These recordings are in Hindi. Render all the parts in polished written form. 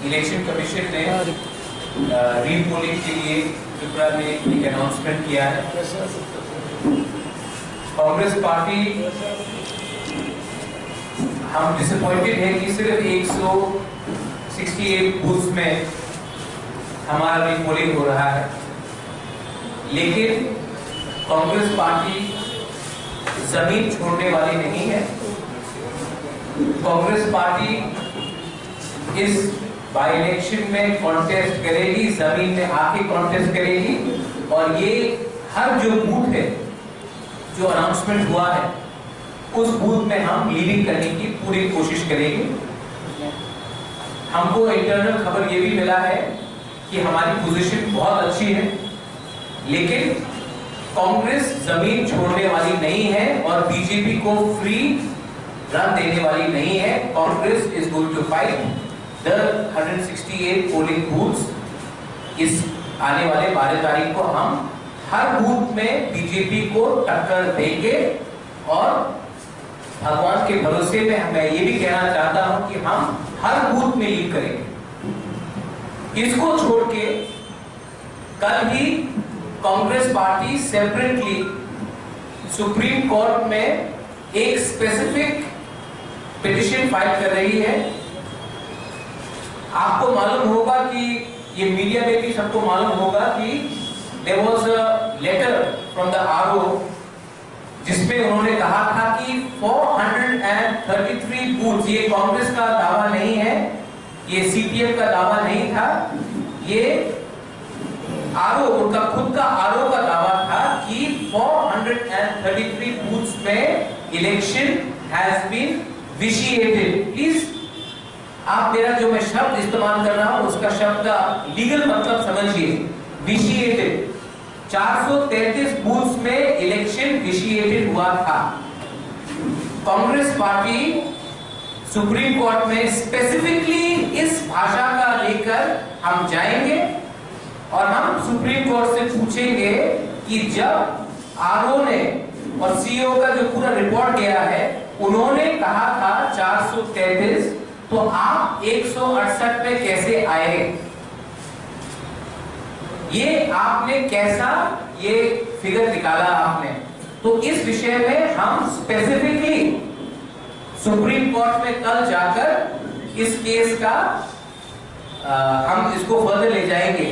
इलेक्शन कमीशन ने रीपोलिंग के लिए त्रिपुरा में एक अनाउंसमेंट किया है। कांग्रेस पार्टी हम डिसअपॉइंटेड है कि सिर्फ 168 बूथ में हमारा रीपोलिंग हो रहा है, लेकिन कांग्रेस पार्टी जमीन छोड़ने वाली नहीं है। कांग्रेस पार्टी इस बाई इलेक्शन में कॉन्टेस्ट करेगी, जमीन में आके कॉन्टेस्ट करेगी, और ये हर जो बूथ है जो अनाउंसमेंट हुआ है उस बूथ में हम लीडिंग करने की पूरी कोशिश करेंगे। हमको इंटरनल खबर ये भी मिला है कि हमारी पोजीशन बहुत अच्छी है, लेकिन कांग्रेस जमीन छोड़ने वाली नहीं है और बीजेपी को फ्री रन देने वाली नहीं है। Congress is going to fight the 168 polling booths. इस आने वाले 12 तारीख को हम हर बूथ में बीजेपी को टक्कर देंगे, और भगवान के भरोसे में मैं ये भी कहना चाहता हूं कि हम हर बूथ में लीड करेंगे। इसको छोड़ के कल ही Congress party separately Supreme Court में एक स्पेसिफिक पिटिशन फाइल कर रही है। आपको मालूम होगा कि ये मीडिया में भी सबको मालूम होगा कि there was a letter from the RO जिसमें उन्होंने कहा था कि 433 बूथ, ये कांग्रेस का दावा नहीं है, ये सीपीएम का दावा नहीं था, ये आरओ, उनका खुद का आरओ का दावा था कि 433 बूथ्स में इलेक्शन हैज बीन विशिएटेड। प्लीज आप मेरा जो मैं शब्द इस्तेमाल कर रहा हूं उसका शब्द का लीगल मतलब समझिए। विशिएटेड, 433 बूथ्स में इलेक्शन विशिएटेड हुआ था। कांग्रेस पार्टी सुप्रीम कोर्ट में स्पेसिफिकली इस भाषा का लेकर हम जाएंगे, और हम सुप्रीम कोर्ट से पूछेंगे कि जब आरओ ने और सीईओ का जो पूरा रिपोर्ट गया है, उन्होंने कहा था 433, तो आप 168 में कैसे आए? ये आपने कैसा ये फिगर निकाला आपने? तो इस विषय में हम स्पेसिफिकली सुप्रीम कोर्ट में कल जाकर इस केस का हम इसको फर्दर ले जाएंगे।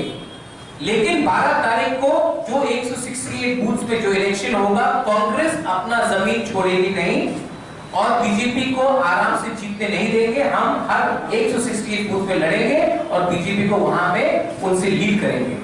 लेकिन 12 तारीख को जो 168 बूथ पे जो इलेक्शन होगा, कांग्रेस अपना जमीन छोड़ेगी नहीं और बीजेपी को आराम से जीतने नहीं देंगे। हम हर 168 बूथ पे लड़ेंगे और बीजेपी को वहां पे उनसे लीड करेंगे।